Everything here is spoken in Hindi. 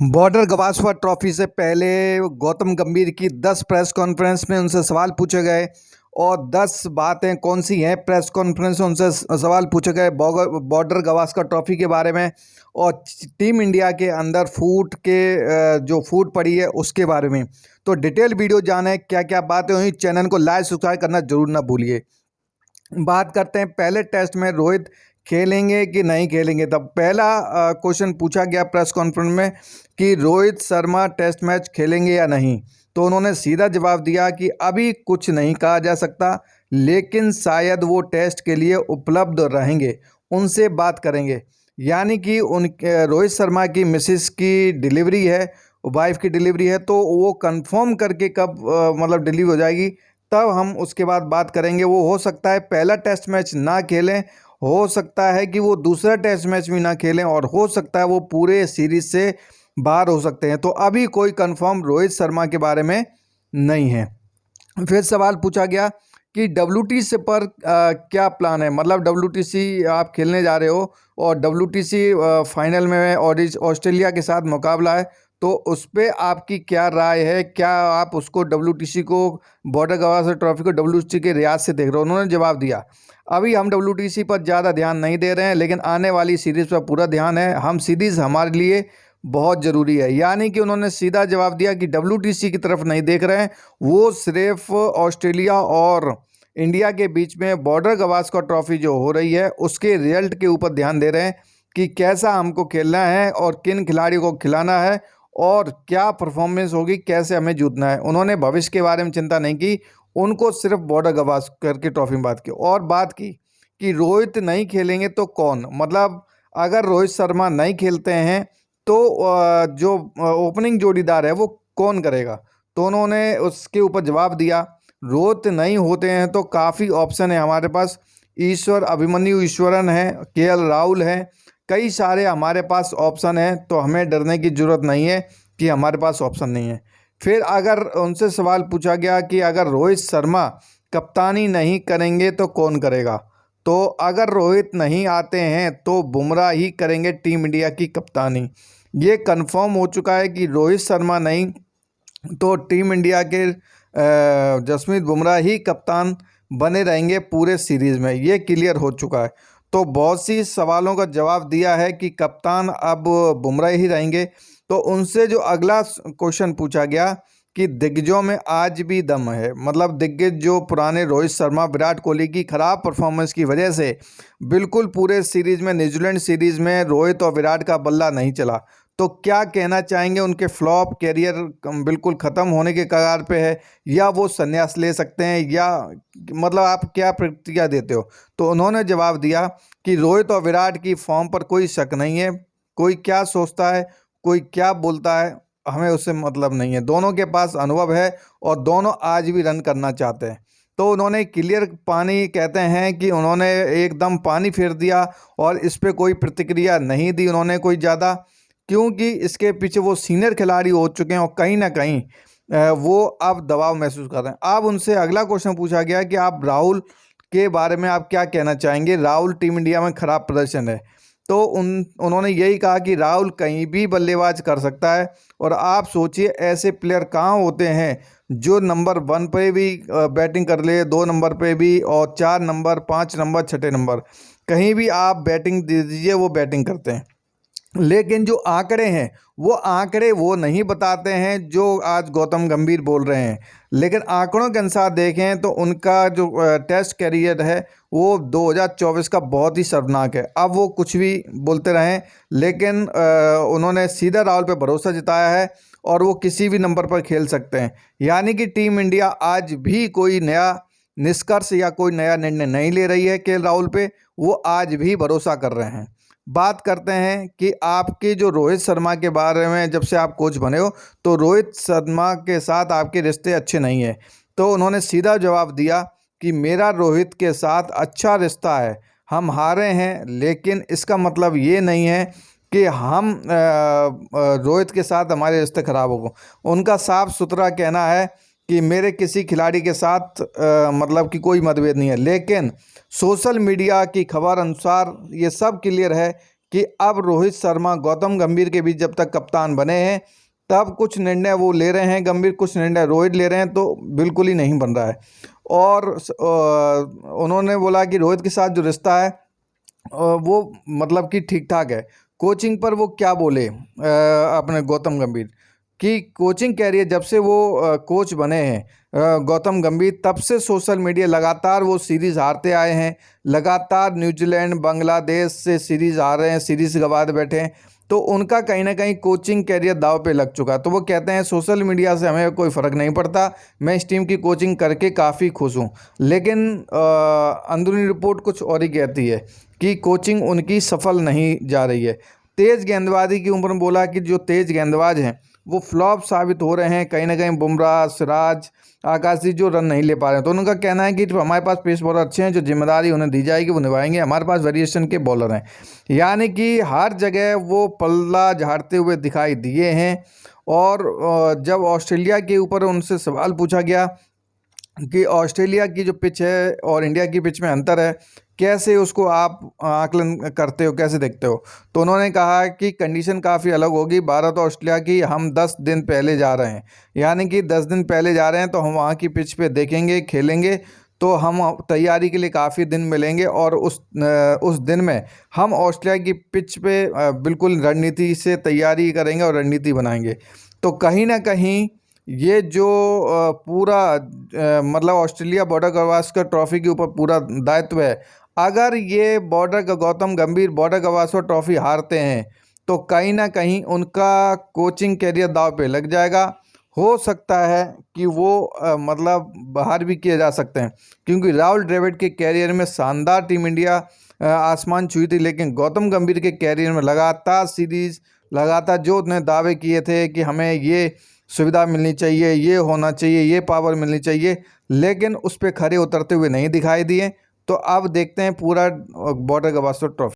बॉर्डर गावस्कर ट्रॉफी से पहले गौतम गंभीर की 10 प्रेस कॉन्फ्रेंस में उनसे सवाल पूछे गए और 10 बातें कौन सी हैं प्रेस कॉन्फ्रेंस में उनसे सवाल पूछे गए बॉर्डर गावस्कर ट्रॉफी के बारे में और टीम इंडिया के अंदर फूट के जो फूट पड़ी है उसके बारे में। तो डिटेल वीडियो जाने क्या क्या बातें हुई, चैनल को लाइक सब्सक्राइब करना जरूर ना भूलिए। बात करते हैं पहले टेस्ट में रोहित खेलेंगे कि नहीं खेलेंगे। तब पहला क्वेश्चन पूछा गया प्रेस कॉन्फ्रेंस में कि रोहित शर्मा टेस्ट मैच खेलेंगे या नहीं। तो उन्होंने सीधा जवाब दिया कि अभी कुछ नहीं कहा जा सकता, लेकिन शायद वो टेस्ट के लिए उपलब्ध रहेंगे, उनसे बात करेंगे। यानी कि रोहित शर्मा की मिसेस की डिलीवरी है, वाइफ की डिलीवरी है, तो वो कंफर्म करके कब मतलब डिलीवरी हो जाएगी तब हम उसके बाद बात करेंगे। वो हो सकता है पहला टेस्ट मैच ना खेलें, हो सकता है कि वो दूसरा टेस्ट मैच भी ना खेलें और हो सकता है वो पूरे सीरीज से बाहर हो सकते हैं। तो अभी कोई कंफर्म रोहित शर्मा के बारे में नहीं है। फिर सवाल पूछा गया कि WTC पर क्या प्लान है, मतलब WTC आप खेलने जा रहे हो और WTC फाइनल में और ऑस्ट्रेलिया के साथ मुकाबला है, तो उस पर आपकी क्या राय है, क्या आप उसको WTC को, बॉर्डर गावस्कर ट्रॉफी को WTC के रियाज से देख रहे हो। उन्होंने जवाब दिया अभी हम WTC पर ज़्यादा ध्यान नहीं दे रहे हैं, लेकिन आने वाली सीरीज़ पर पूरा ध्यान है, हम सीरीज़ हमारे लिए बहुत ज़रूरी है। यानी कि उन्होंने सीधा जवाब दिया कि WTC की तरफ नहीं देख रहे हैं, वो सिर्फ ऑस्ट्रेलिया और इंडिया के बीच में बॉर्डर गावस्कर ट्रॉफी जो हो रही है उसके रिजल्ट के ऊपर ध्यान दे रहे हैं कि कैसा हमको खेलना है और किन खिलाड़ियों को खिलाना है और क्या परफॉर्मेंस होगी, कैसे हमें जीतना है। उन्होंने भविष्य के बारे में चिंता नहीं की, उनको सिर्फ बॉर्डर गावस्कर की ट्रॉफी में बात की और बात की कि रोहित नहीं खेलेंगे तो कौन, मतलब अगर रोहित शर्मा नहीं खेलते हैं तो जो ओपनिंग जोड़ीदार है वो कौन करेगा। तो उन्होंने उसके ऊपर जवाब दिया रोहित नहीं होते हैं तो काफ़ी ऑप्शन है हमारे पास, अभिमन्यु ईश्वरन है, KL राहुल है, कई सारे हमारे पास ऑप्शन हैं, तो हमें डरने की ज़रूरत नहीं है कि हमारे पास ऑप्शन नहीं है। फिर अगर उनसे सवाल पूछा गया कि अगर रोहित शर्मा कप्तानी नहीं करेंगे तो कौन करेगा, तो अगर रोहित नहीं आते हैं तो बुमराह ही करेंगे टीम इंडिया की कप्तानी। ये कंफर्म हो चुका है कि रोहित शर्मा नहीं तो टीम इंडिया के जसप्रीत बुमराह ही कप्तान बने रहेंगे पूरे सीरीज़ में, ये क्लियर हो चुका है। तो बहुत सी सवालों का जवाब दिया है कि कप्तान अब बुमराह ही रहेंगे। तो उनसे जो अगला क्वेश्चन पूछा गया कि दिग्गजों में आज भी दम है, मतलब दिग्गज जो पुराने रोहित शर्मा, विराट कोहली की ख़राब परफॉर्मेंस की वजह से बिल्कुल पूरे सीरीज़ में, न्यूजीलैंड सीरीज़ में रोहित और विराट का बल्ला नहीं चला। तो क्या कहना चाहेंगे, उनके फ्लॉप कैरियर बिल्कुल ख़त्म होने के कगार पे है या वो संन्यास ले सकते हैं, या मतलब आप क्या प्रतिक्रिया देते हो। तो उन्होंने जवाब दिया कि रोहित और विराट की फॉर्म पर कोई शक नहीं है, कोई क्या सोचता है, कोई क्या बोलता है, हमें उससे मतलब नहीं है, दोनों के पास अनुभव है और दोनों आज भी रन करना चाहते हैं। तो उन्होंने क्लियर पानी कहते हैं कि उन्होंने एकदम पानी फेर दिया और इस पे कोई प्रतिक्रिया नहीं दी उन्होंने कोई ज़्यादा, क्योंकि इसके पीछे वो सीनियर खिलाड़ी हो चुके हैं और कहीं ना कहीं वो अब दबाव महसूस कर रहे हैं। अब उनसे अगला क्वेश्चन पूछा गया कि आप राहुल के बारे में आप क्या कहना चाहेंगे, राहुल टीम इंडिया में ख़राब प्रदर्शन है। तो उन्होंने यही कहा कि राहुल कहीं भी बल्लेबाज कर सकता है और आप सोचिए ऐसे प्लेयर कहाँ होते हैं जो नंबर 1 पे भी बैटिंग कर ले, 2 नंबर पे भी, और 4 नंबर, 5 नंबर, 6 नंबर, कहीं भी आप बैटिंग दे दीजिए वो बैटिंग करते हैं। लेकिन जो आंकड़े हैं वो नहीं बताते हैं जो आज गौतम गंभीर बोल रहे हैं। लेकिन आंकड़ों के अनुसार देखें तो उनका जो टेस्ट कैरियर है वो 2024 का बहुत ही शर्मनाक है। अब वो कुछ भी बोलते रहें, लेकिन उन्होंने सीधा राहुल पे भरोसा जताया है और वो किसी भी नंबर पर खेल सकते हैं। यानी कि टीम इंडिया आज भी कोई नया निष्कर्ष या कोई नया निर्णय नहीं ले रही है KL राहुल पे, वो आज भी भरोसा कर रहे हैं। बात करते हैं कि आपके जो रोहित शर्मा के बारे में, जब से आप कोच बने हो तो रोहित शर्मा के साथ आपके रिश्ते अच्छे नहीं हैं। तो उन्होंने सीधा जवाब दिया कि मेरा रोहित के साथ अच्छा रिश्ता है, हम हारे हैं लेकिन इसका मतलब ये नहीं है कि हम रोहित के साथ हमारे रिश्ते ख़राब हो गए। उनका साफ सुथरा कहना है कि मेरे किसी खिलाड़ी के साथ मतलब कि कोई मतभेद नहीं है, लेकिन सोशल मीडिया की खबर अनुसार ये सब क्लियर है कि अब रोहित शर्मा गौतम गंभीर के बीच जब तक कप्तान बने हैं तब कुछ निर्णय वो ले रहे हैं गंभीर, कुछ निर्णय रोहित ले रहे हैं, तो बिल्कुल ही नहीं बन रहा है। और उन्होंने बोला कि रोहित के साथ जो रिश्ता है वो मतलब कि ठीक ठाक है। कोचिंग पर वो क्या बोले अपने गौतम गंभीर कि कोचिंग कैरियर जब से वो कोच बने हैं गौतम गंभीर, तब से सोशल मीडिया लगातार वो सीरीज़ हारते आए हैं, लगातार न्यूजीलैंड बांग्लादेश से सीरीज़ हार रहे हैं, सीरीज़ गंवा बैठे हैं, तो उनका कहीं ना कहीं कोचिंग कैरियर दाव पे लग चुका। तो वो कहते हैं सोशल मीडिया से हमें कोई फ़र्क नहीं पड़ता, मैं इस टीम की कोचिंग करके काफ़ी खुश हूँ। लेकिन अंदरूनी रिपोर्ट कुछ और ही कहती है कि कोचिंग उनकी सफल नहीं जा रही है। तेज़ गेंदबाजी की उम्र में बोला कि जो तेज़ गेंदबाज हैं वो फ्लॉप साबित हो रहे हैं, कहीं ना कहीं बुमराह, सिराज, आकाशी जो रन नहीं ले पा रहे हैं। तो उनका कहना है कि हमारे पास पेस बॉलर अच्छे हैं, जो जिम्मेदारी उन्हें दी जाएगी वो निभाएंगे, हमारे पास वेरिएशन के बॉलर हैं। यानी कि हर जगह वो पल्ला झाड़ते हुए दिखाई दिए हैं। और जब ऑस्ट्रेलिया के ऊपर उनसे सवाल पूछा गया कि ऑस्ट्रेलिया की जो पिच है और इंडिया की पिच में अंतर है, कैसे उसको आप आकलन करते हो, कैसे देखते हो? तो उन्होंने कहा कि कंडीशन काफ़ी अलग होगी भारत और ऑस्ट्रेलिया की, हम 10 दिन पहले जा रहे हैं, यानी कि 10 दिन पहले जा रहे हैं, तो हम वहाँ की पिच पे देखेंगे, खेलेंगे, तो हम तैयारी के लिए काफ़ी दिन मिलेंगे और उस दिन में हम ऑस्ट्रेलिया की पिच पे बिल्कुल रणनीति से तैयारी करेंगे और रणनीति बनाएंगे। तो कहीं ना कहीं ये जो पूरा मतलब ऑस्ट्रेलिया बॉर्डर गवास्कर ट्रॉफी के ऊपर पूरा दायित्व है, अगर ये गौतम गंभीर बॉर्डर गवास्कर ट्रॉफी हारते हैं तो कहीं ना कहीं उनका कोचिंग कैरियर दाव पे लग जाएगा। हो सकता है कि वो मतलब बाहर भी किए जा सकते हैं, क्योंकि राहुल द्रविड़ के कैरियर में शानदार टीम इंडिया आसमान छुई थी, लेकिन गौतम गंभीर के कैरियर में लगातार सीरीज, लगातार जो उन्होंने दावे किए थे कि हमें ये सुविधा मिलनी चाहिए, ये होना चाहिए, ये पावर मिलनी चाहिए, लेकिन उस पर खरे उतरते हुए नहीं दिखाई दिए। तो अब देखते हैं पूरा बॉर्डर गवास्कर ट्रॉफी।